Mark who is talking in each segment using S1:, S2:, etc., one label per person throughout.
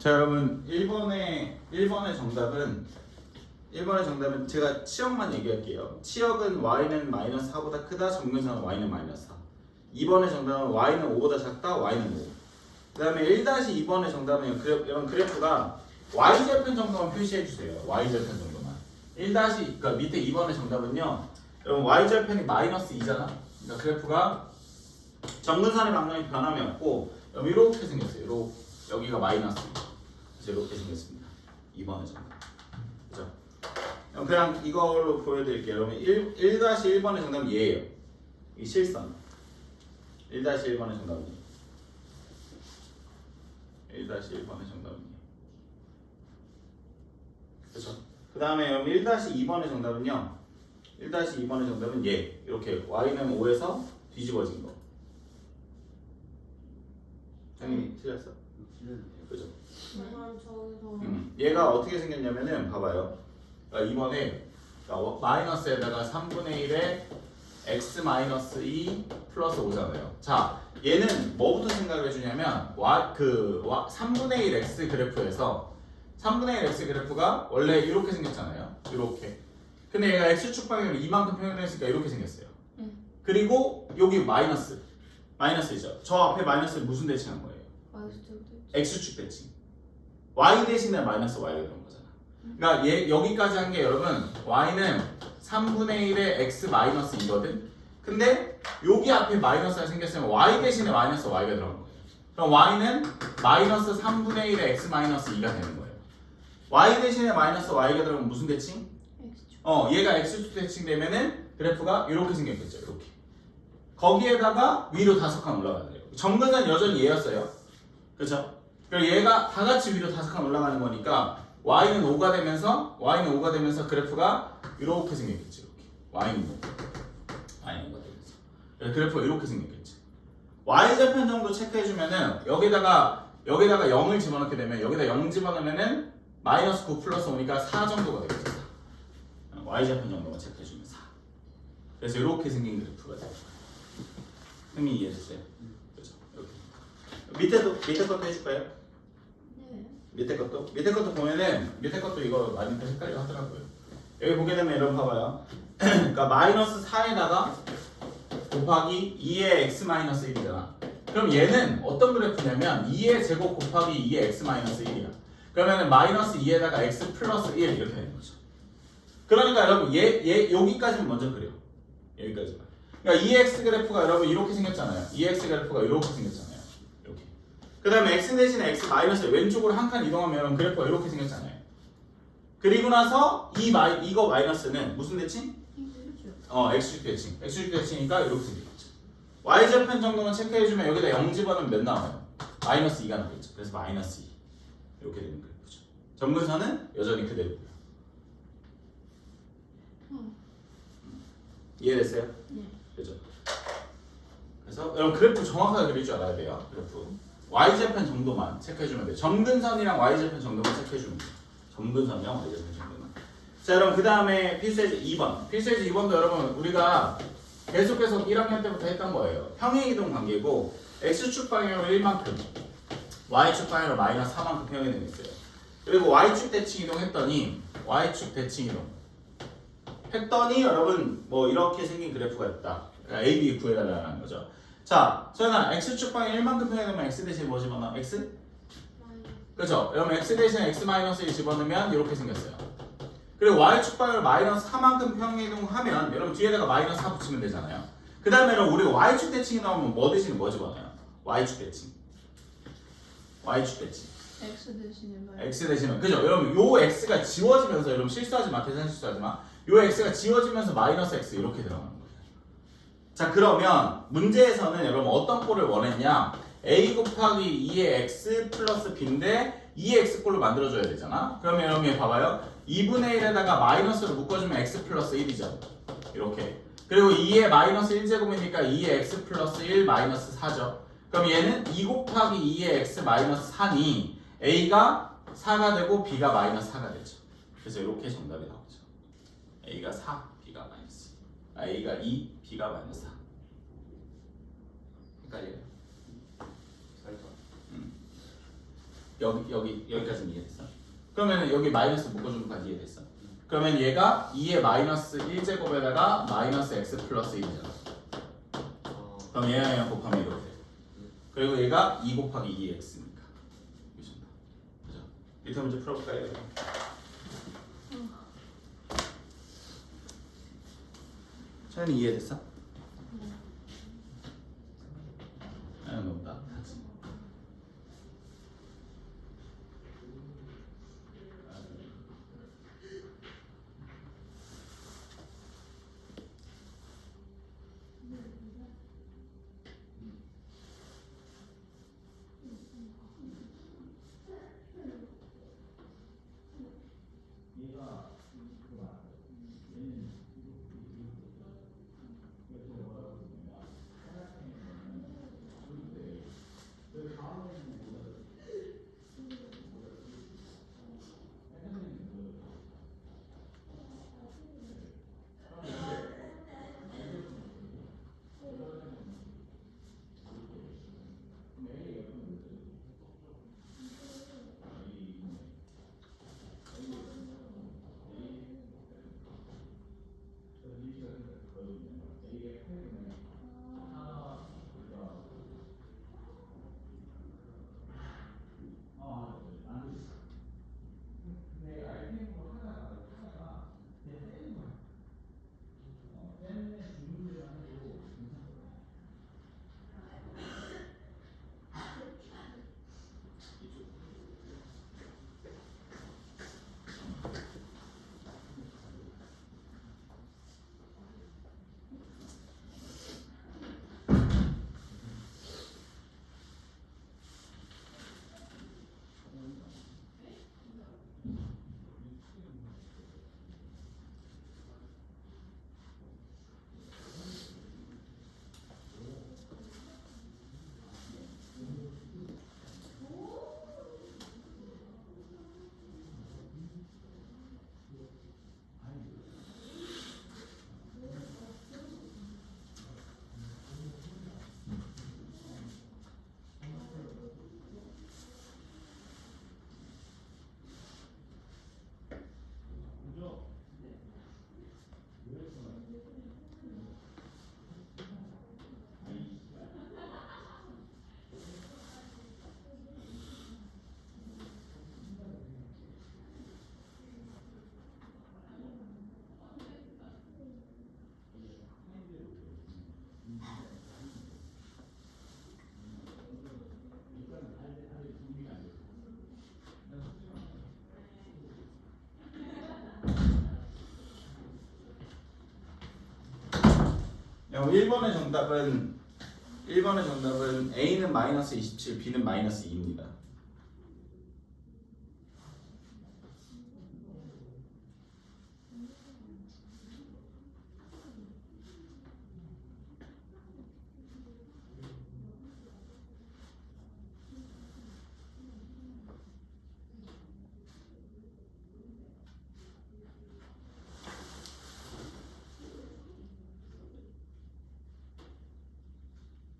S1: 자 여러분 1번의 정답은 제가 치역만 얘기할게요. 치역은 y는 마이너스 4보다 크다. 정근선은 y는 마이너스 4. 2번의 정답은 y는 5보다 작다. y는 5. 그 다음에 1-2번의 정답은 이런 그래프가 y절편 정도만 표시해 주세요. y절편 정도만. 그러니까 밑에 2번의 정답은요. 여러분 y절편이 마이너스 2잖아. 그러니까 그래프가 정근선의 방향이 변함이 없고 이렇게 생겼어요. 이렇게. 여기가 마이너스 2. 그래서 이렇게 생겼습니다. 2번의 정답. 그죠? 그냥 이걸로 보여드릴게요. 여러분 1-1번의 정답은 얘예요. 이 실선. 1-1번의 정답은 1-1번의 정답은 그렇죠? 그 다음에 여러분 1-2번의 정답은요. 1-2번의 정답은 얘. 이렇게 y는 5에서 뒤집어진 거. 당연히 틀렸어? 그죠? 얘가 어떻게 생겼냐면은 봐봐요. 그러니까 이번에 마이너스에다가 3분의 1에 x 마이너스 2 플러스 5잖아요. 자, 얘는 뭐부터 생각을 해주냐면 3분의 1 x 그래프에서 3분의 1 x 그래프가 원래 이렇게 생겼잖아요. 이렇게. 근데 얘가 x축 방향으로 이만큼 표현했으니까 이렇게 생겼어요. 그리고 여기 마이너스이죠. 저 앞에 마이너스를 무슨 대칭한 거예요? x축 대칭. y 대신에 마이너스 y가 들어온 거잖아. 그러니까 여기까지 한 게 여러분 y는 3분의 1의 x 마이너스 2거든. 근데 여기 앞에 마이너스가 생겼으면 y 대신에 마이너스 y가 들어간 거예요. 그럼 y는 마이너스 3분의 1의 x 마이너스 2가 되는 거예요. y 대신에 마이너스 y가 들어가면 무슨 대칭? 얘가 x축 대칭 되면은 그래프가 이렇게 생겼겠죠. 이렇게. 거기에다가 위로 5칸 올라가는 거예요. 정근선 여전히 얘였어요. 그렇죠? 그리고 얘가 다 같이 위로 5칸 올라가는 거니까 y는 5가 되면서 그래프가 이렇게 생겼겠죠. 이렇게. y는 5가 되면서. 그래프가 이렇게 생겼겠죠. y절편 정도 체크해주면은 여기다가 0을 집어넣게 되면 여기다 0 집어넣으면은 마이너스 9 플러스 5니까 4 정도가 되겠죠. 4. y절편 정도만 체크해주면 4. 그래서 이렇게 생긴 그래프가 돼요. 형님 이해했어요? 그렇죠. 밑에 것도 해줄까요?
S2: 네.
S1: 밑에 것도 보면은 밑에 것도 이거 많이 헷갈려 하더라고요. 여기 보게 되면 여러분 봐봐요. 그러니까 마이너스 4에다가 곱하기 2의 x 마이너스 1이잖아. 그럼 얘는 어떤 그래프냐면 2의 제곱 곱하기 2의 x 마이너스 1이야. 그러면은 마이너스 2에다가 x 플러스 1 이렇게 되는 거죠. 그러니까 여러분 얘 여기까지는 먼저 그려. 여기까지만. 그러니까 2x 그래프가 여러분 이렇게 생겼잖아요. 2x 그래프가 이렇게 생겼잖아요. 이렇게. 그 다음에 x 대신에 x 마이너스 왼쪽으로 한 칸 이동하면 그래프가 이렇게 생겼잖아요. 그리고 나서 이거 마이너스는 무슨 대칭? x축 대칭. x축 대칭이니까 이렇게 생겼죠. y절편 정도만 체크해주면 여기다 0 집어넣으면 몇 나와요? 마이너스 2가 나오겠죠. 그래서 마이너스 2 이렇게 되는 그래프죠. 정근선은 여전히 그대로고요. 이해됐어요?
S2: 네.
S1: 그죠? 그래서 여러분 그래프 정확하게 그릴 줄 알아야 돼요. 그래프 y절편 정도만 체크해주면 돼요. 정근선이랑 y절편 정도만 체크해주면 돼요. 정근선이랑 y절편 정도만. 자 여러분 그 다음에 필수예제 2번. 필수예제 2번도 여러분 우리가 계속해서 1학년 때부터 했던 거예요. 평행이동 관계고 x축 방향으로 1만큼 y축 방향으로 마이너스 4만큼 평행이동 했어요. 그리고 y축 대칭 이동 했더니 여러분 뭐 이렇게 생긴 그래프가 있다. 그러니까 A, B 구해달라는 거죠. 자, 저희가 x축 방향 1만큼 평행되면 x 대신에 뭐 집어넣어? x? 그렇죠? 여러분 x 대신에 x 마이너스 1 집어넣으면 이렇게 생겼어요. 그리고 y축 방향을 마이너스 4만큼 평행이동하면 여러분 뒤에다가 마이너스 4 붙이면 되잖아요. 그 다음에 여러분 우리가 y축 대칭이 나오면 뭐 대신에 뭐 집어넣어요? y축 대칭. x 대신에 그죠? 여러분 요 x가 지워지면서 여러분 실수하지 마. 계산 실수하지 마. 요 x가 지워지면서 마이너스 x 이렇게 들어가는 거예요. 자 그러면 문제에서는 여러분 어떤 꼴을 원했냐? a 곱하기 2의 x 플러스 b인데 2의 x꼴로 만들어줘야 되잖아. 그러면 여러분 봐봐요. 2분의 1에다가 마이너스를 묶어주면 x 플러스 1이죠. 이렇게. 그리고 2의 마이너스 1제곱이니까 2의 x 플러스 1 마이너스 4죠. 그럼 얘는 2 곱하기 2의 x 마이너스 4니 a가 4가 되고 b가 마이너스 4가 되죠. 그래서 이렇게 정답이 나오죠. a가 4, b가 마이너스. a가 2, b가 마이너스 4. 헷갈려요? 여기까지는 이해됐어? 그러면 여기 마이너스 묶어준 것까지 이해됐어? 그러면 얘가 2의 마이너스 1제곱에다가 마이너스 x 플러스 1이잖아. 그럼 얘랑 곱하면 이렇게 돼. 그리고 얘가 2 곱하기 2x니까. 그죠? 밑에 문제 풀어볼까요? 차연이 이해됐어? 너무 따뜻하지. 그럼 1번의 정답은 A는 마이너스 27, B는 마이너스 2입니다.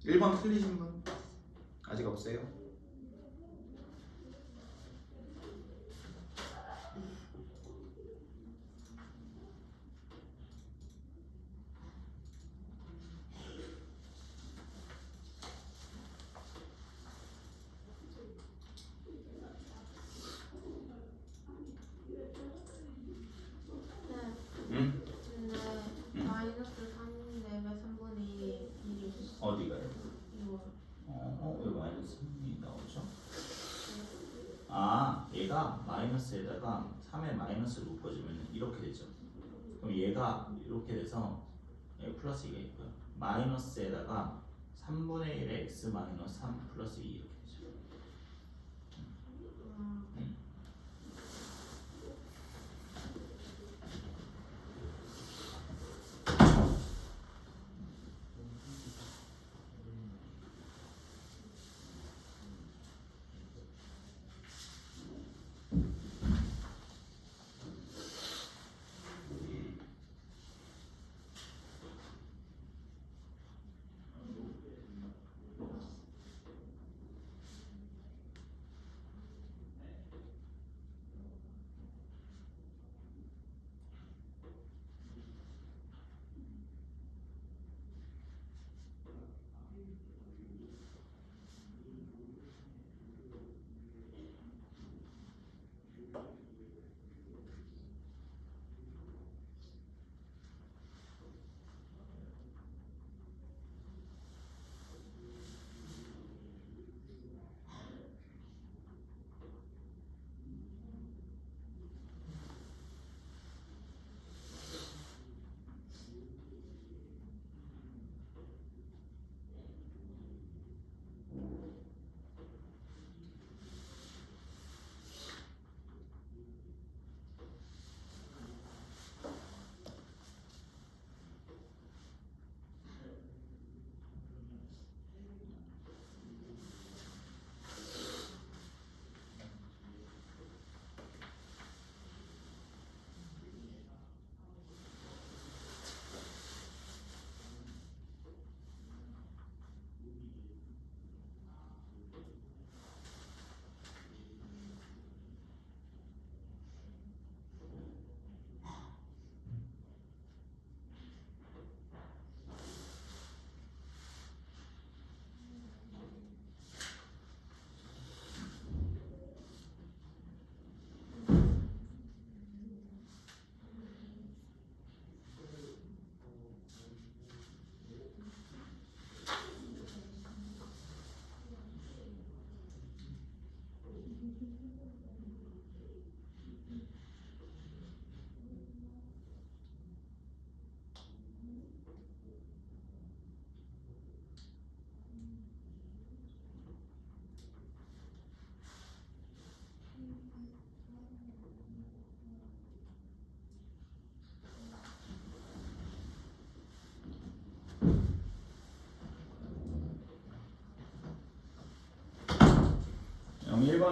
S1: 일 번 틀리신 분 아직 없어요? 응?
S2: 근데 마이너스 3인데 왜 3분의 1이
S1: 어디가요?
S2: 이거
S1: 왜 마이너스 3이 나오죠? 아, 얘가 마이너스에다가 3의 마이너스를 묶어주면 이렇게 되죠. 그럼 얘가 이렇게 돼서 여기 플러스 2가 있고요. 마이너스에다가 3분의 1의 x 마이너스 3 플러스 2 이렇게 되죠.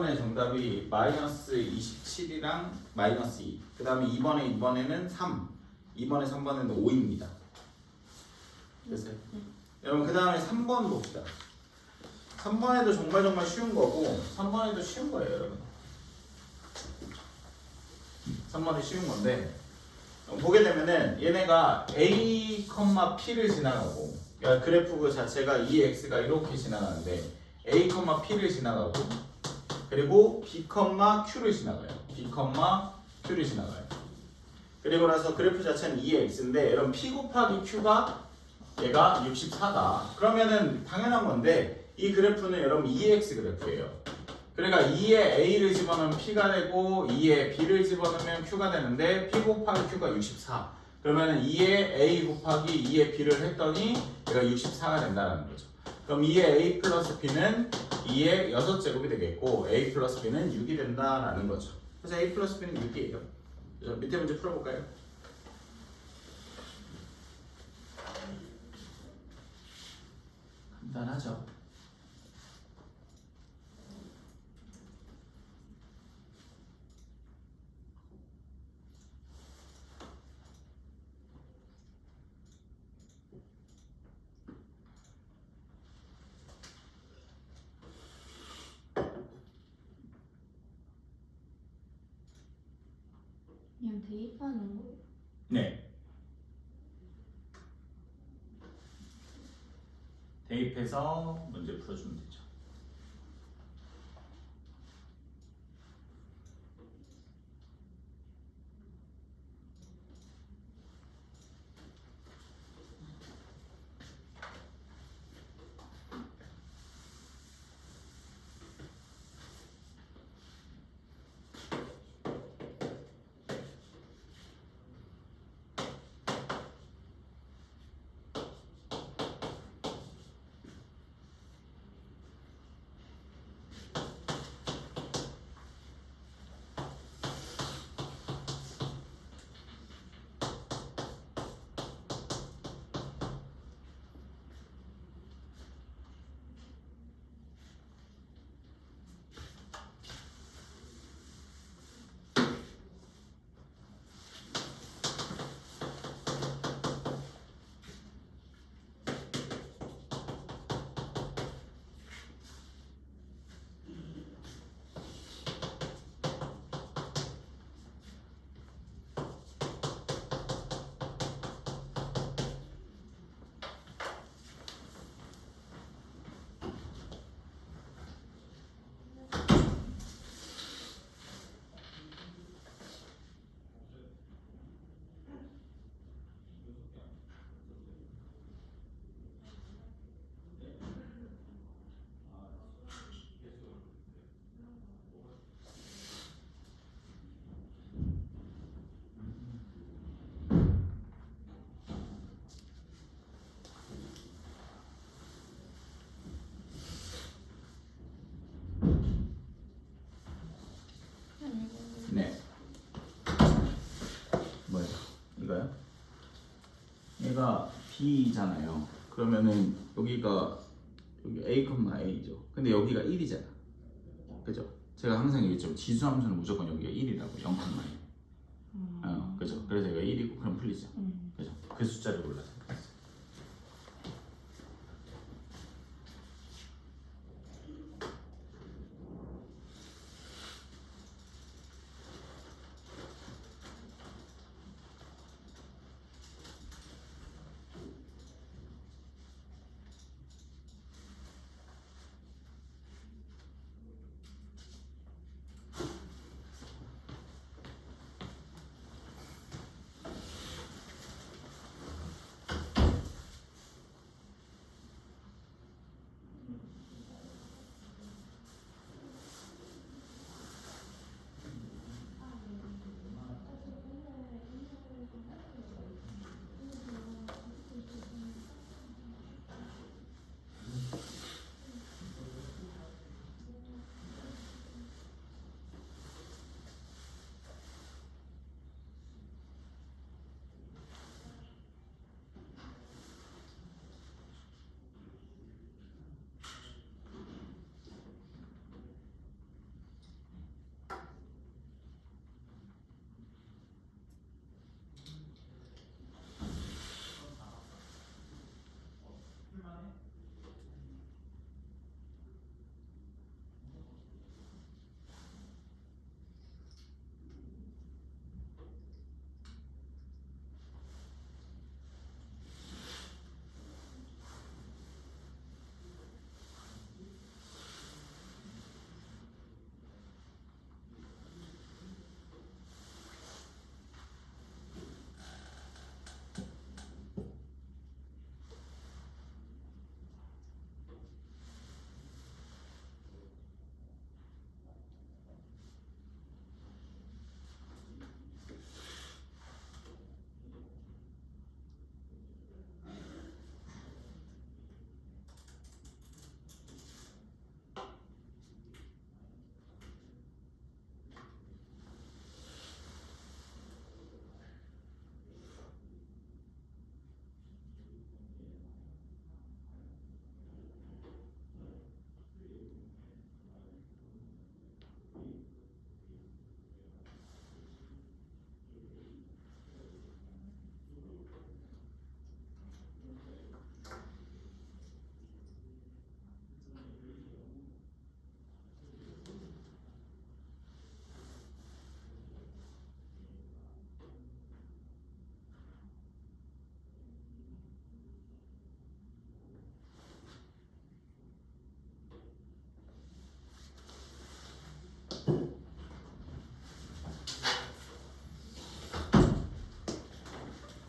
S1: 1번의 정답이 마이너스 27이랑 마이너스 2. 그 다음에 이번에는 3. 2번에 3번에는 5입니다. 됐어요? 여러분 그 다음에 3번 봅시다. 3번에도 정말 쉬운 거고 3번에도 쉬운 거예요 여러분. 3번이 쉬운 건데 보게 되면은 얘네가 A, P를 지나가고 그러니까 그래프 그 자체가 이 x가 이렇게 지나가는데 A, P를 지나가고 그리고 B, Q를 지나가요. B, Q를 지나가요. 그리고 나서 그래프 자체는 2x인데 여러분 P 곱하기 Q가 얘가 64다. 그러면은 당연한 건데 이 그래프는 여러분 2x 그래프예요. 그러니까 2에 A를 집어넣으면 P가 되고 2에 B를 집어넣으면 Q가 되는데 P 곱하기 Q가 64. 그러면은 2에 A 곱하기 2에 B를 했더니 얘가 64가 된다는 거죠. 그럼 2에 A 플러스 B는 2의 6제곱이 되겠고 A 플러스 B는 6이 된다라는 거죠. 그래서 A 플러스 B는 6이에요. 그래서 밑에 문제 풀어볼까요? 간단하죠.
S2: 그냥 대입하는 거예요.
S1: 네. 대입해서 문제 풀어주면 되죠. 네. 뭐예요? 이거요? 얘가 B잖아요. 그러면은 여기가 여기 A, A죠. 근데 여기가 1이잖아. 그죠? 제가 항상 얘기했죠. 지수함수는 무조건 여기가 1이라고 0, 1. 그죠? 그래서 여기가 1이고 그럼 풀리죠. 그죠? 그 숫자를 골라서.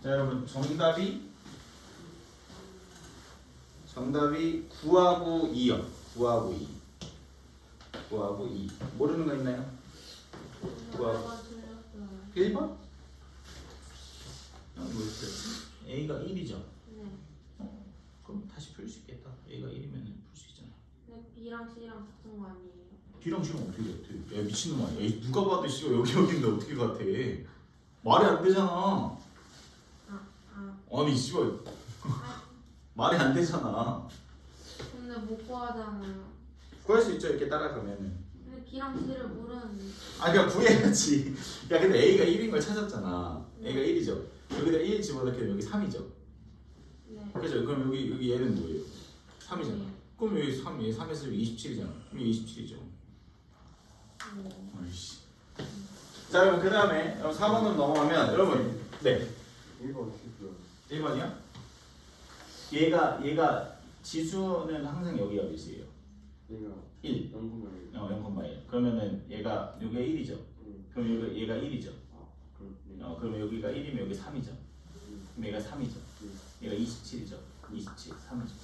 S1: 자 여러분 정답이 9하고 2요. 9하고 2. 9하고 2. 모르는 거 있나요? 뭐야? 1번? A가 1이죠.
S2: 네.
S1: 그럼 다시 풀 수 있겠다. A가 1이면 풀 수 있잖아.
S2: 근데 B랑 C랑 같은 거 아니에요?
S1: B랑 C랑 어떻게 같아? 야 미친놈 아니야? 에이, 누가 봐도 C가 여기인데 어떻게 같아? 말이 안 되잖아. 아니 씨발 말이 안 되잖아.
S2: 근데 못 구하잖아요.
S1: 구할 수 있죠 이렇게 따라가면은.
S2: 근데 B랑 C를 모르는데.
S1: 아 그냥 구해야지. 야 근데 A가 1인 걸 찾았잖아. A가 1이죠. 여기다 1 집어넣으면 여기 3이죠.
S2: 네.
S1: 그죠? 그럼 여기 얘는 뭐예요? 3이잖아.
S2: 네.
S1: 그럼 여기 3, 얘 3에서 여기 27이잖아. 그럼 27이죠.
S2: 네.
S1: 아이씨. 자 여러분 그 다음에 4번으로 넘어가면 여러분 네
S3: 1번 슈퍼
S1: 1번이요? 얘가 지수는 항상 여기가 몇이에요?
S3: 얘가
S1: 1
S3: 0,1
S1: 0,1 그러면은 얘가 여기가 1이죠. 그럼 얘가 1이죠.
S3: 그럼
S1: 그러면 여기가 1이면 여기 3이죠. 그럼 얘가 3이죠. 얘가 27이죠. 27, 37.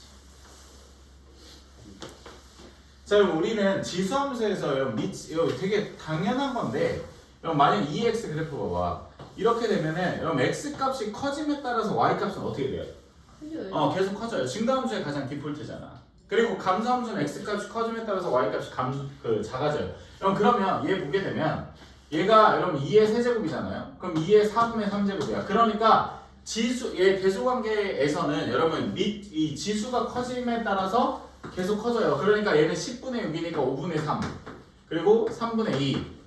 S1: 자 여러분 우리는 지수함수에서 여러분 이거 되게 당연한 건데 여러분 만약 EX 그래프 봐봐 이렇게 되면은 여러분 X 값이 커짐에 따라서 Y 값은 어떻게 돼요?
S2: 크죠?
S1: 계속 커져요. 증가함수의 가장 디폴트잖아. 그리고 감소함수는 X 값이 커짐에 따라서 Y 값이 작아져요. 그러면 얘 보게 되면 얘가 여러분 2의 세제곱이잖아요. 그럼 2의 4분의 3제곱이야. 그러니까 얘 대소관계에서는 여러분 이 지수가 커짐에 따라서 계속 커져요. 그러니까 얘는 10분의 6이니까 5분의 3 그리고 3분의 2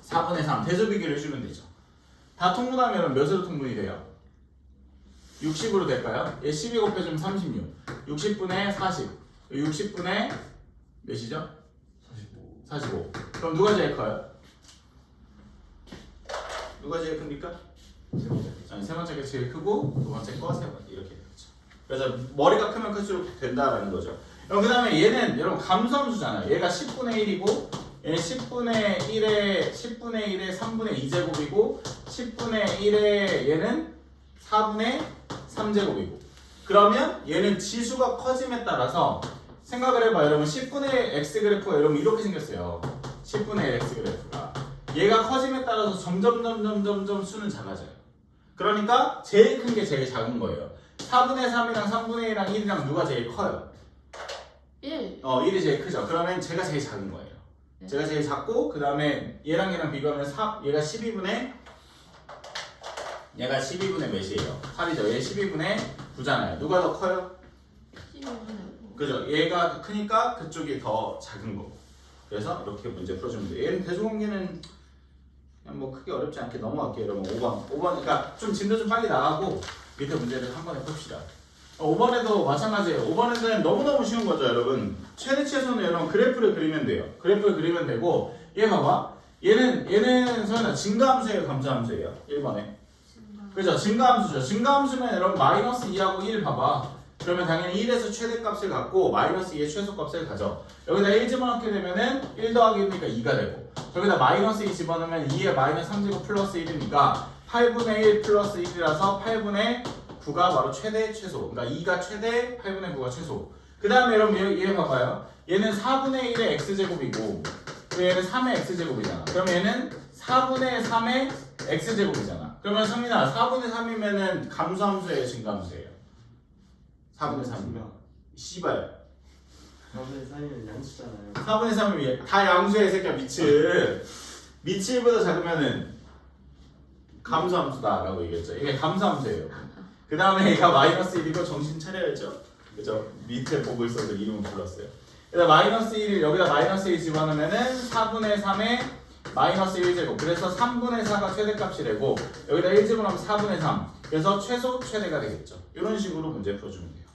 S1: 4분의 3 대소비기를 해주면 되죠. 다 통분하면 몇으로 통분이 돼요? 60으로 될까요? 얘 12 곱해주면 36 60분의 40 60분의 몇이죠? 45 그럼 누가 제일 커요? 누가 제일 큽니까? 세 번째가 제일 크고 두 번째 거 세 번째 이렇게 되죠. 그래서 머리가 크면 클수록 된다라는 거죠. 그 다음에 얘는 여러분 감소함수잖아요. 얘가 10분의 1이고 얘는 10분의 1에 3분의 2제곱이고 10분의 1에 얘는 4분의 3제곱이고 그러면 얘는 지수가 커짐에 따라서 생각을 해봐 여러분 10분의 x 그래프가 여러분 이렇게 생겼어요. 10분의 x 그래프가 얘가 커짐에 따라서 점점 수는 작아져요. 그러니까 제일 큰 게 제일 작은 거예요. 4분의 3이랑 3분의 1이랑 1이랑 누가 제일 커요?
S2: 1.
S1: 1이 제일 크죠. 그러면 제가 제일 작은 거예요.
S2: 네.
S1: 제가 제일 작고 그 다음에 얘랑 비교하면 얘가 12분의 몇이에요? 8이죠. 얘 12분의 9잖아요. 누가 더 커요?
S2: 12분의 9.
S1: 그죠? 얘가 크니까 그쪽이 더 작은 거고. 그래서 이렇게 문제 풀어주면 돼요. 얘는 대소관계는 그냥 뭐 크게 어렵지 않게 넘어갈게요. 여러분 5번 그러니까 좀 진도 좀 빨리 나가고 밑에 문제를 한 번에 풉시다. 5번에도 마찬가지예요. 5번에는 너무너무 쉬운 거죠, 여러분. 최대 최소는 여러분 그래프를 그리면 돼요. 그래프를 그리면 되고 얘 봐봐. 얘는 설마 증가함수예요, 감소함수예요? 1번에. 그죠? 증가함수죠. 증가함수면 여러분 마이너스 2하고 1 봐봐. 그러면 당연히 1에서 최대값을 갖고 마이너스 2의 최소값을 가져. 여기다 1 집어넣게 되면은 1 더하기 1이니까 2가 되고 여기다 마이너스 2 집어넣으면 2의 마이너스 3제곱 플러스 1이니까 8분의 1 플러스 1이라서 8분의 9가 바로 최대 최소. 그러니까 2가 최대, 8분의 9가 최소. 그 다음에 여러분 얘 봐봐요. 얘는 4분의 1의 x제곱이고 얘는 3의 x제곱이잖아. 그럼 얘는 4분의 3의 x제곱이잖아. 그러면 성민아 4분의 3이면은 감소함수예요, 증가함수예요? 4분의 3이면 씨발
S3: 4분의 3이면 양수잖아요
S1: 4분의 3이면 다 양수의 새끼야 미칠 1보다 작으면은 감소함수다 라고 얘기했죠. 이게 감소함수예요. 그 다음에 얘가 마이너스 1이고 정신 차려야죠. 그죠? 밑에 복을 써서 이름을 불렀어요. 그래서 마이너스 1을 여기다 마이너스 1 집어넣으면은 4분의 3의 마이너스 1제곱. 그래서 3분의 4가 최대값이 되고 여기다 1 집어넣으면 4분의 3. 그래서 최소 최대가 되겠죠. 이런 식으로 문제 풀어주면 돼요.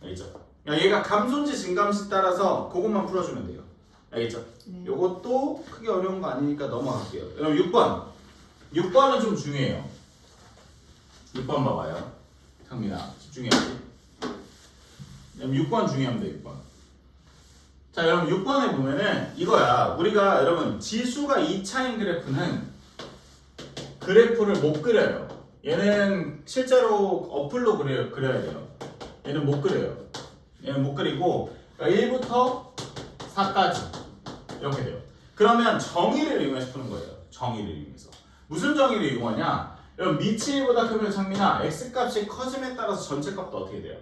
S1: 알겠죠? 얘가 감소인지 증가인지 따라서 그것만 풀어주면 돼요. 알겠죠?
S2: 네.
S1: 요것도 크게 어려운 거 아니니까 넘어갈게요. 여러분 6번. 6번은 좀 중요해요. 6번 봐봐요. 상민아 집중해야지. 6번 중요합니다. 6번. 자 여러분 6번에 보면은 이거야. 우리가 여러분 지수가 2차인 그래프는 그래프를 못 그려요. 얘는 실제로 어플로 그려야 돼요. 얘는 못 그려요. 얘는 못 그리고 그러니까 1부터 4까지 이렇게 돼요. 그러면 정의를 이용해서 푸는 거예요. 정의를 이용해서. 무슨 정의를 이용하냐? 여러분 밑이 1보다 크면 창민아 x값이 커짐에 따라서 전체 값도 어떻게 돼요?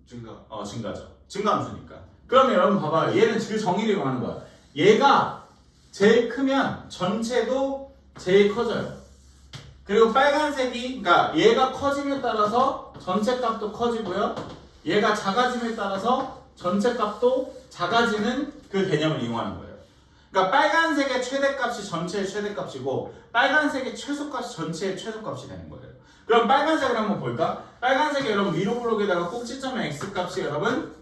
S3: 증가.
S1: 증가죠. 증가함수니까. 그러면 여러분 봐봐요. 얘는 그 정의를 이용하는 거야. 얘가 제일 크면 전체도 제일 커져요. 그리고 빨간색이 그러니까 얘가 커짐에 따라서 전체 값도 커지고요. 얘가 작아짐에 따라서 전체 값도 작아지는 그 개념을 이용하는 거예요. 그러니까 빨간색의 최대값이 전체의 최대값이고 빨간색의 최소값이 전체의 최소값이 되는 거예요. 그럼 빨간색을 한번 볼까? 빨간색이 여러분 위로 블록에다가 꼭지점의 x값이 여러분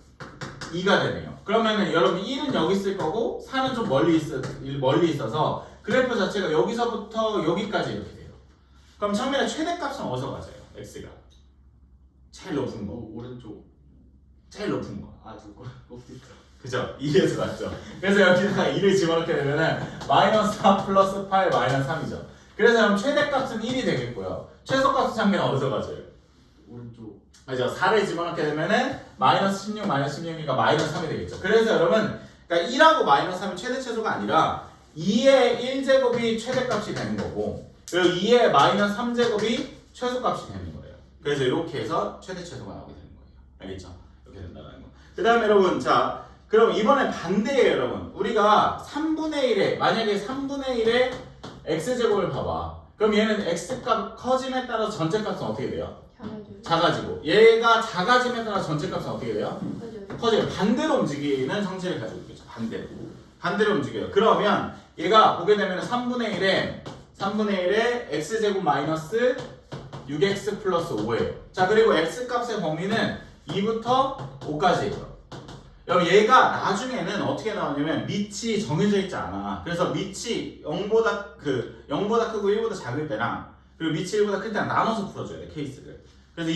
S1: 2가 되네요. 그러면은 여러분 1은 여기 있을 거고 4는 좀 멀리 있어서 그래프 자체가 여기서부터 여기까지 이렇게 돼요. 그럼 처음에 최대값은 어디서 가져요? x가 제일 높은 거.
S3: 오른쪽.
S1: 제일 높은 거.
S3: 아 저거 꼭지.
S1: 그죠? 2에서 맞죠? 그래서 여기다가 2를 집어넣게 되면은 마이너스 3 플러스 8 마이너스 3이죠. 그래서 그럼 최대값은 1이 되겠고요. 최소값은 창민은 어디서 가져요?
S3: 오른쪽.
S1: 그죠? 4를 집어넣게 되면은 마이너스 16 마이너스 16이니까 마이너스 3이 되겠죠. 그래서 여러분 그러니까 1하고 마이너스 3이 최대 최소가 아니라 2의 1제곱이 최대값이 되는 거고 그리고 2의 마이너스 3제곱이 최소값이 되는 거예요. 그래서 이렇게 해서 최대 최소가 나오게 되는 거예요. 알겠죠? 이렇게 된다는 거. 그 다음에 여러분 자 그럼 이번엔 반대예요 여러분. 우리가 3분의 1에 만약에 3분의 1의 x제곱을 봐봐. 그럼 얘는 x값 커짐에 따라서 전체값은 어떻게 돼요?
S2: 작아져요.
S1: 작아지고 얘가 작아짐에 따라 전체값은 어떻게 돼요?
S2: 커져요.
S1: 커져요. 반대로 움직이는 성질을 가지고 있겠죠. 반대로 움직여요. 그러면 얘가 보게 되면 3분의 1에 x제곱 마이너스 6x 플러스 5예요. 자 그리고 x값의 범위는 2부터 5까지예요. 여러분 얘가 나중에는 어떻게 나오냐면 밑이 정해져 있지 않아. 그래서 밑이 0보다 크고 1보다 작을 때랑 그리고 밑이 1보다 클 때랑 나눠서 풀어줘야 돼 케이스를. 그래서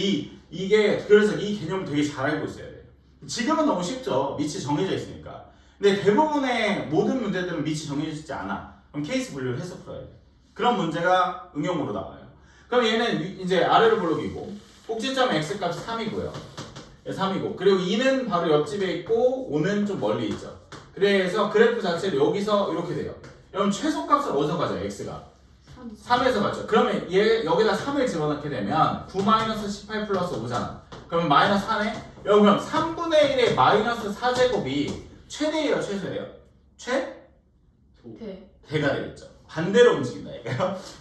S1: 그래서 이 개념을 되게 잘 알고 있어야 돼요. 지금은 너무 쉽죠. 밑이 정해져 있으니까. 근데 대부분의 모든 문제들은 밑이 정해져 있지 않아. 그럼 케이스 분류를 해서 풀어야 돼. 그런 문제가 응용으로 나와요. 그럼 얘는 이제 아래로 블록이고 꼭지점 x값이 3이고요. 3이고 그리고 2는 바로 옆집에 있고 5는 좀 멀리 있죠. 그래서 그래프 자체를 여기서 이렇게 돼요. 여러분 최소값을 어디서 가져요? x가 3에서 가죠. 그러면 얘 여기다 3을 집어넣게 되면 9-18 플러스 5잖아. 그러면 마이너스 4네? 여러분 그럼 3분의 1의 마이너스 4제곱이 최대예요 최소예요? 대가 되겠죠. 반대로 움직인다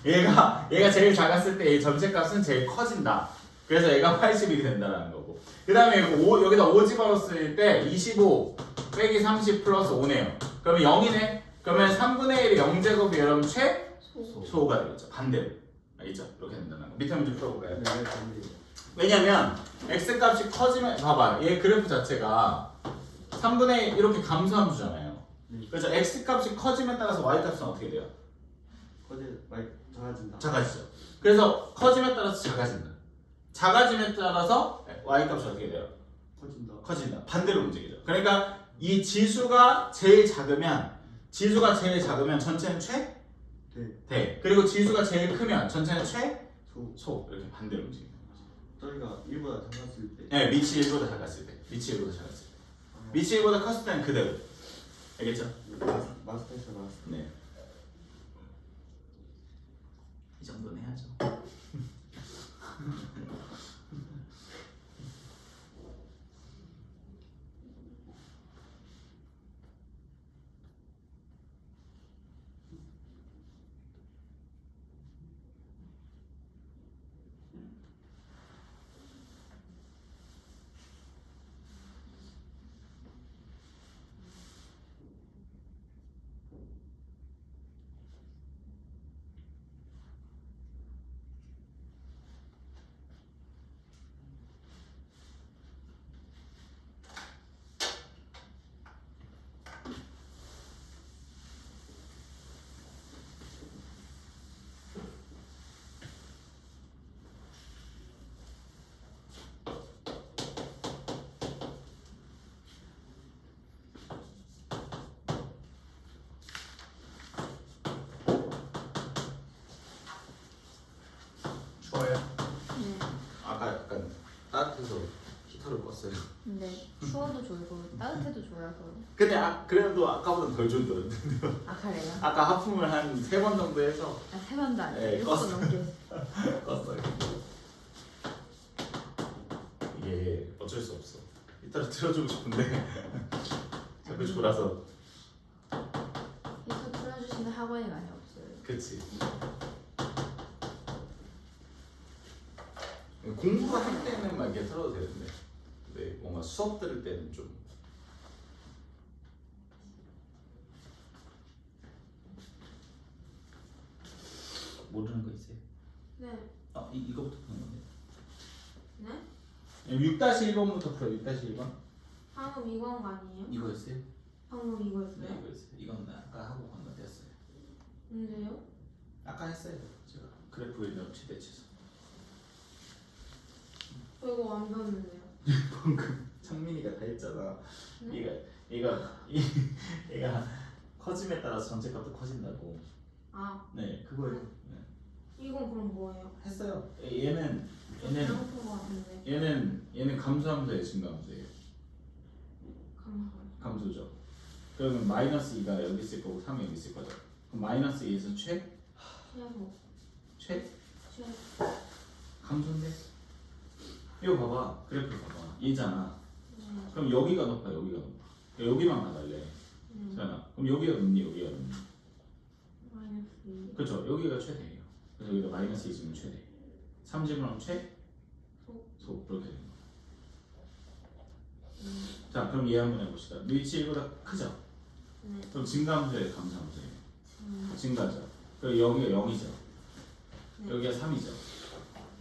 S1: 얘가 제일 작았을 때 얘 전체값은 제일 커진다. 그래서 얘가 80이 된다는 거고. 그 다음에 여기다 5 집어넣었을 때 25 빼기 30 플러스 5네요. 그러면 0이네? 그러면 3분의 1의 0제곱이 여러분 최소가 되겠죠. 반대로. 알겠죠? 이렇게 된다는 거. 밑에 문제 풀어볼까요?
S3: 네, 반대예요.
S1: 왜냐면 x값이 커지면 봐봐. 얘 그래프 자체가 3분의 1 이렇게 감소함수잖아요. 그래서 x값이 커짐에 따라서 y값은 어떻게 돼요?
S3: 작아진다.
S1: 작아지죠. 그래서 커짐에 따라서 작아진다. 작아짐에 따라서 y값이 어떻게 돼요? 커진다. 반대로 움직이죠. 그러니까 이 지수가 제일 작으면 전체는 대. 그리고 지수가 제일 크면 전체는 소. 이렇게 반대로 움직이는 거죠.
S3: 저희가 1보다 작았을 때.
S1: 네, 밑이 1보다 작았을 때. 밑이 1보다 컸을 때는 그대로. 알겠죠?
S3: 마스터에서 나왔어.
S1: 네. 이 정도는 해야죠. 히터를 껐어요.
S2: 근데 추워도 좋고 따뜻해도 좋아서.
S1: 근데 그래도 아까보다 덜 좋더라고요.
S2: 아 그래요?
S1: 아까 하품을 한 3번 정도 해서
S2: 아 3번도 아니고
S1: 네,
S2: 6번 넘게 했어.
S1: 껐어요. 이게 어쩔 수 없어. 히터를 틀어주고 싶은데 자꾸 졸아서.
S2: 이거 틀어주시는 학원이 많이 없어요.
S1: 그치. 공부할 때는 막 이렇게 틀어도 되는데, 근데 뭔가 수업 들을 때는 좀. 모르는 거 있어요?
S2: 네.
S1: 이거부터 푸는 건데.
S2: 네?
S1: 6-1번부터 풀어. 6-1번.
S2: 방금 이건 거 아니에요?
S1: 이거였어요?
S2: 방금 이거였어요?
S1: 네, 이거였어요. 이건 아까 하고 건너뛰었어요.
S2: 근데요?
S1: 아까 했어요. 제가 그래프 일명 최대 최소.
S2: 이거 완벽했네요.
S1: 방금 창민이가 다 했잖아.
S2: 네?
S1: 얘가 커짐에 따라서 전체 값도 커진다고.
S2: 아
S1: 네, 그거예요. 네.
S2: 이건 그럼 뭐예요?
S1: 했어요. 얘는
S2: 잘못한 거 같은데.
S1: 얘는 감소함수예요, 증가함수예요.
S2: 감사합니다.
S1: 감소죠. 그러면 마이너스 2가 여기 있을 거고 3이 여기 있을 거죠. 그럼 마이너스 2에서 최 감소인데. 이거 봐봐. 그래프 봐봐. 얘잖아.
S2: 네.
S1: 그럼 여기가 높아, 여기가 높아. 여기만 가달래. 잖아. 그럼 여기가 높니, 여기가 높니?
S2: 마이너스 2.
S1: 그렇죠. 여기가 최대예요. 그래서 여기다 마이너스 2주면 최대. 3집으로 최? 소. 그렇게 되는 거. 자, 그럼 얘 한번 해봅시다. 위치 1보다 크죠?
S2: 네.
S1: 그럼 증가함수예요, 감소함수예요? 증가죠. 그리고 여기가 0이죠.
S2: 네.
S1: 여기가 3이죠.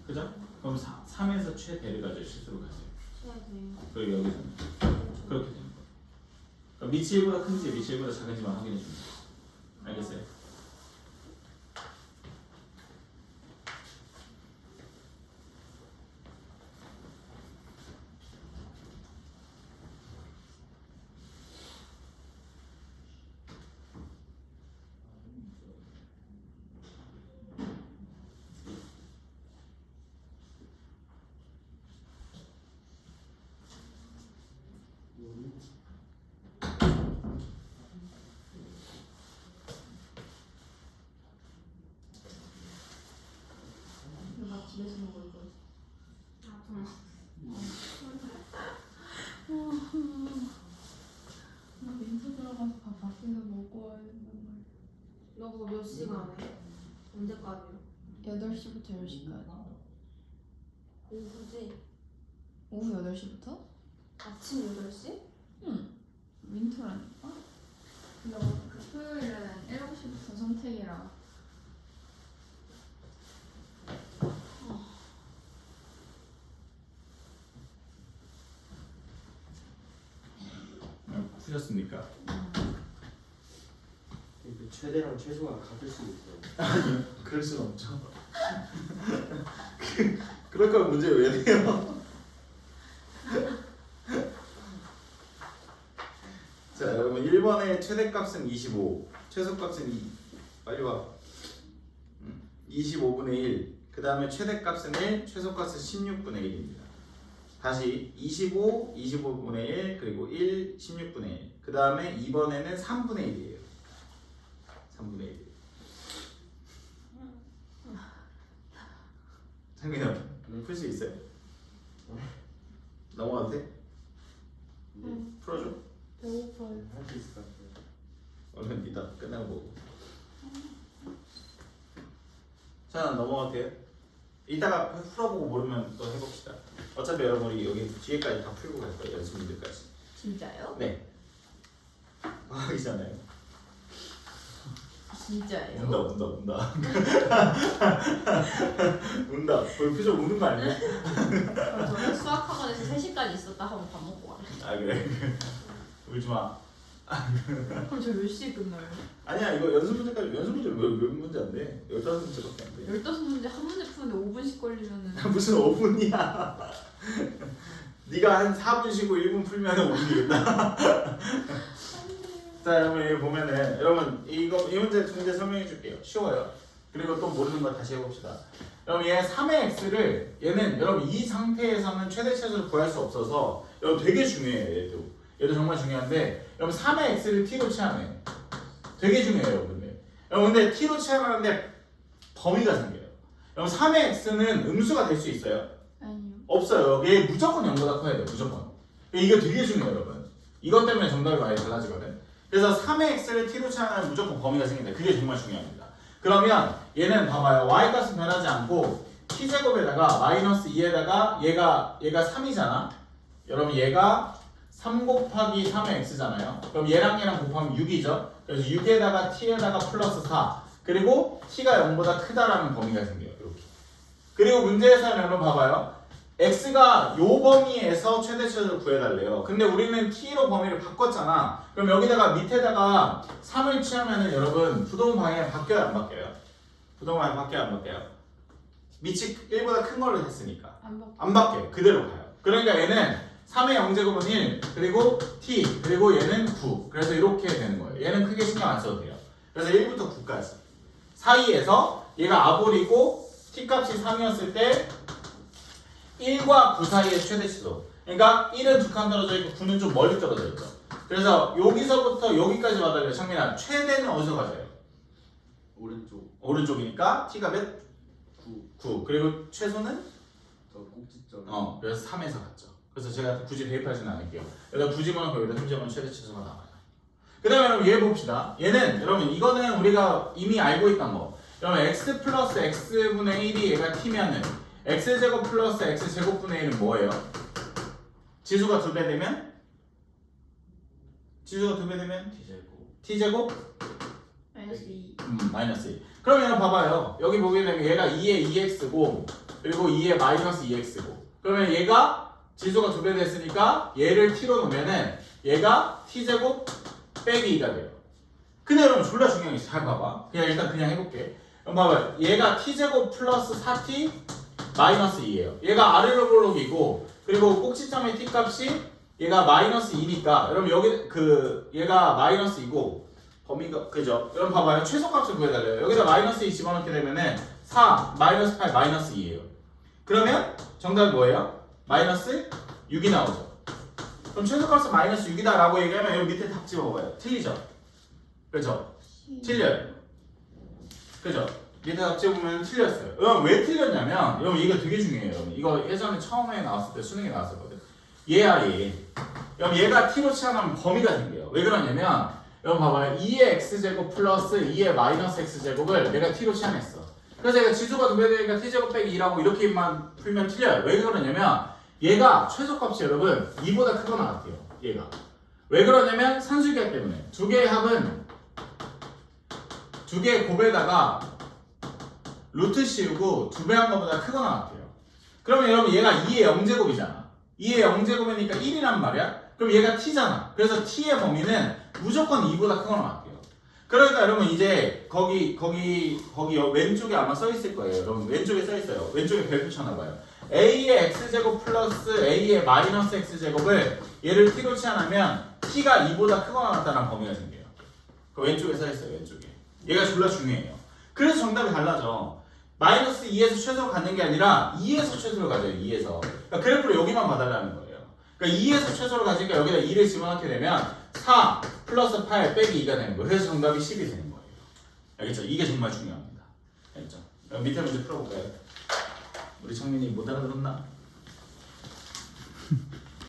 S1: 그죠? 그럼 3에서 최대를 가져 실수로 가세요.
S2: 최대요.
S1: 그리고 여기서는 그렇게 되는 거예요. 그러니까 위치 1보다 큰지 위치 1보다 작은지만 확인해 줍니다. 알겠어요?
S2: 이거 집에서 먹을 거. 아 정말.
S4: 나 민서 들어가서 밥 밖에서 먹고 와야 된단 말이야.
S2: 너 그거 몇 시간에? 언제까지요?
S4: 8시부터 10시까지.
S2: 오후지?
S4: 오후 8시부터?
S2: 아침 8시?
S4: 민토라니까? 근데 그 토요일은 7시부터 선택이라.
S1: 푸셨습니까?
S3: 근데 최대랑 최소가 같을 수도 있어요.
S1: 아니요, 그럴 순 없죠. 그럴 거면 문제 왜 내요? 자, 여러분 1번의 최대값은 25, 최소값은 2. 빨리 와. 25분의 1. 그 다음에 최대값은 1, 최소값은 16분의 1입니다. 다시 25, 25분의 1, 그리고 1, 16분의 1. 그 다음에 2번에는 3분의 1이에요. 3분의 1. 창민아, 풀 수 있어요? 넘어가도 돼? 풀어줘.
S2: 배고파요.
S3: 할 수 있을 것 같아요.
S1: 얼른 이따 끝나고 보고. 자, 넘어가도 돼요? 이따가 풀어보고 모르면 또 해봅시다. 어차피 여러분이 여기 뒤에까지 다 풀고 갈 거예요. 연습 문제까지.
S2: 진짜요?
S1: 네. 과학이잖아요.
S2: 진짜예요?
S1: 운다. 운다. 거의 표정 우는 거 아니야?
S2: 그럼 저는 수학학원에서 3시까지 있었다 하고 밥 먹고 가요.
S1: 아 그래? 울지 마.
S2: 그럼 저 몇 시에 끝나요?
S1: 아니야, 이거 연습 문제까지. 연습 문제 몇 문제 안 돼? 15문제밖에 안 돼.
S2: 15문제 한 문제 푸는데 5분씩 걸리면은
S1: 무슨 5분이야? 네가 한 4분 쉬고 1분 풀면 5분이겠다. 자, 여러분 여기 보면은 여러분 이 문제 두 문제 설명해 줄게요. 쉬워요. 그리고 또 모르는 거 다시 해봅시다. 그럼 얘 3의 x를 얘는 여러분 이 상태에서는 최대 최소를 구할 수 없어서 여러분 되게 중요해요. 얘도 정말 중요한데 여러분 3의 x를 t로 취하네. 되게 중요해요. 여러분 근데 t로 취하는데 범위가 생겨요. 여러분 3의 x는 음수가 될 수 있어요?
S4: 아니요.
S1: 없어요. 얘 무조건 0보다 커야 돼요. 무조건. 이거 되게 중요해요. 여러분. 이것 때문에 정답이 많이 달라지거든. 그래서 3의 x를 t로 취하면 무조건 범위가 생긴다. 그게 정말 중요합니다. 그러면 얘는 봐봐요. y값은 변하지 않고 t제곱에다가 마이너스 2에다가 얘가 3이잖아. 여러분 얘가 3 곱하기 3의 x잖아요. 그럼 얘랑 곱하면 6이죠. 그래서 6에다가 t에다가 플러스 4 그리고 t가 0보다 크다라는 범위가 생겨요. 이렇게. 그리고 문제에서는 여러분 봐봐요. x가 요 범위에서 최대 최소를 구해달래요. 근데 우리는 t로 범위를 바꿨잖아. 그럼 여기다가 밑에다가 3을 취하면은 여러분 부동 방향이 바뀌어요, 안 바뀌어요? 부동 방향 바뀌어요, 안 바뀌어요? 밑이 1보다 큰 걸로 했으니까 안 바뀌어요. 그대로 가요. 그러니까 얘는 3의 0제곱은 1 그리고 t 그리고 얘는 9 그래서 이렇게 되는 거예요. 얘는 크게 신경 안 써도 돼요. 그래서 1부터 9까지 사이에서 얘가 아볼이고 t 값이 3이었을 때 1과 9 사이의 최대 치도. 그러니까 1은 두 칸 떨어져 있고 9는 좀 멀리 떨어져 있죠. 그래서 여기서부터 여기까지 와달래요. 창민아, 최대는 어디서 가져요?
S3: 오른쪽.
S1: 오른쪽이니까 t가 몇?
S3: 9.
S1: 9. 그리고 최소는?
S3: 저 꼭지점.
S1: 그래서 3에서 갔죠. 그래서 제가 굳이 대입하지는 않을게요. 여기다 9집어넣고 여기다 3집어넣으면 최대 치수가 나와요. 그 다음에 여러분 얘 봅시다. 얘는 여러분 이거는 우리가 이미 알고 있던 거. 여러분 x 플러스 x분의 1이 얘가 t면은 x제곱 플러스 x제곱분의 1은 뭐예요? 지수가 2배 되면? 지수가 2배 되면? t제곱?
S2: 마이너스 2.
S1: 마이너스 2. 그러면 봐봐요. 여기 보게 되면 얘가 2의 2x고 그리고 2의 마이너스 2x고 그러면 얘가 지수가 2배 됐으니까 얘를 t로 놓으면은 얘가 t제곱 빼기 2가 돼요. 근데 여러분 졸라 중요한 게 있어. 잘 봐봐. 일단 그냥 해볼게. 그럼 봐봐요. 얘가 t제곱 플러스 4t 마이너스 2예요. 얘가 아래로 볼록이고 그리고 꼭지점의 t 값이 얘가 마이너스 2니까 여러분 여기 얘가 마이너스 2고 범위가 그죠? 여러분 봐봐요. 최소값을 구해달래요. 여기다 마이너스 2 집어넣게 되면은 4 마이너스 8 마이너스 2예요. 그러면 정답이 뭐예요? 마이너스 6이 나오죠. 그럼 최소값은 마이너스 6이다 라고 얘기하면 여기 밑에 답 집어봐요. 틀리죠? 그죠? 틀려요. 그죠? 밑에 답 집어보면 틀렸어요. 여러분 왜 틀렸냐면 여러분 이거 되게 중요해요. 여러분 이거 예전에 처음에 나왔을 때 수능에 나왔었거든. 얘야 얘. 여러분 얘가 t로 치환하면 범위가 생겨요. 왜 그러냐면 여러분 봐봐요. 2의 x제곱 플러스 2의 마이너스 x제곱을 내가 t로 치환했어. 그래서 얘가 지수가 2배 되니까 t제곱 빼기 2라고 이렇게만 풀면 틀려요. 왜 그러냐면 얘가 최소값이 여러분 2보다 크거나 같아요. 얘가. 왜 그러냐면 산술기하 때문에. 두 개의 합은 두 개의 곱에다가 루트 씌우고 2배 한 것보다 크거나 같아요. 그러면 여러분 얘가 2의 0제곱이잖아. 2의 0제곱이니까 1이란 말이야. 그럼 얘가 t잖아. 그래서 t의 범위는 무조건 2보다 크거나 같아요. 그러니까 여러분 이제 거기 왼쪽에 아마 써 있을 거예요. 여러분 왼쪽에 써 있어요. 왼쪽에 별표 쳐놔봐요. a의 x제곱 플러스 a의 마이너스 x제곱을 얘를 t로 치환하면 t가 2보다 크거나 같다는 범위가 생겨요. 그 왼쪽에 써 있어요. 왼쪽에. 얘가 졸라 중요해요. 그래서 정답이 달라져. 마이너스 2에서 최소로 가는 게 아니라 2에서 최소로 가져요. 2에서. 그러니까 그래프를 여기만 봐달라는 거예요. 그러니까 2에서 최소로 가지니까 여기다 2를 집어넣게 되면 4 플러스 8 빼기 2가 되는 거예요. 그래서 정답이 10이 되는 거예요. 알겠죠? 이게 정말 중요합니다. 알겠죠? 그럼 밑에 문제 풀어볼까요? 우리 창민이 못 알아들었나?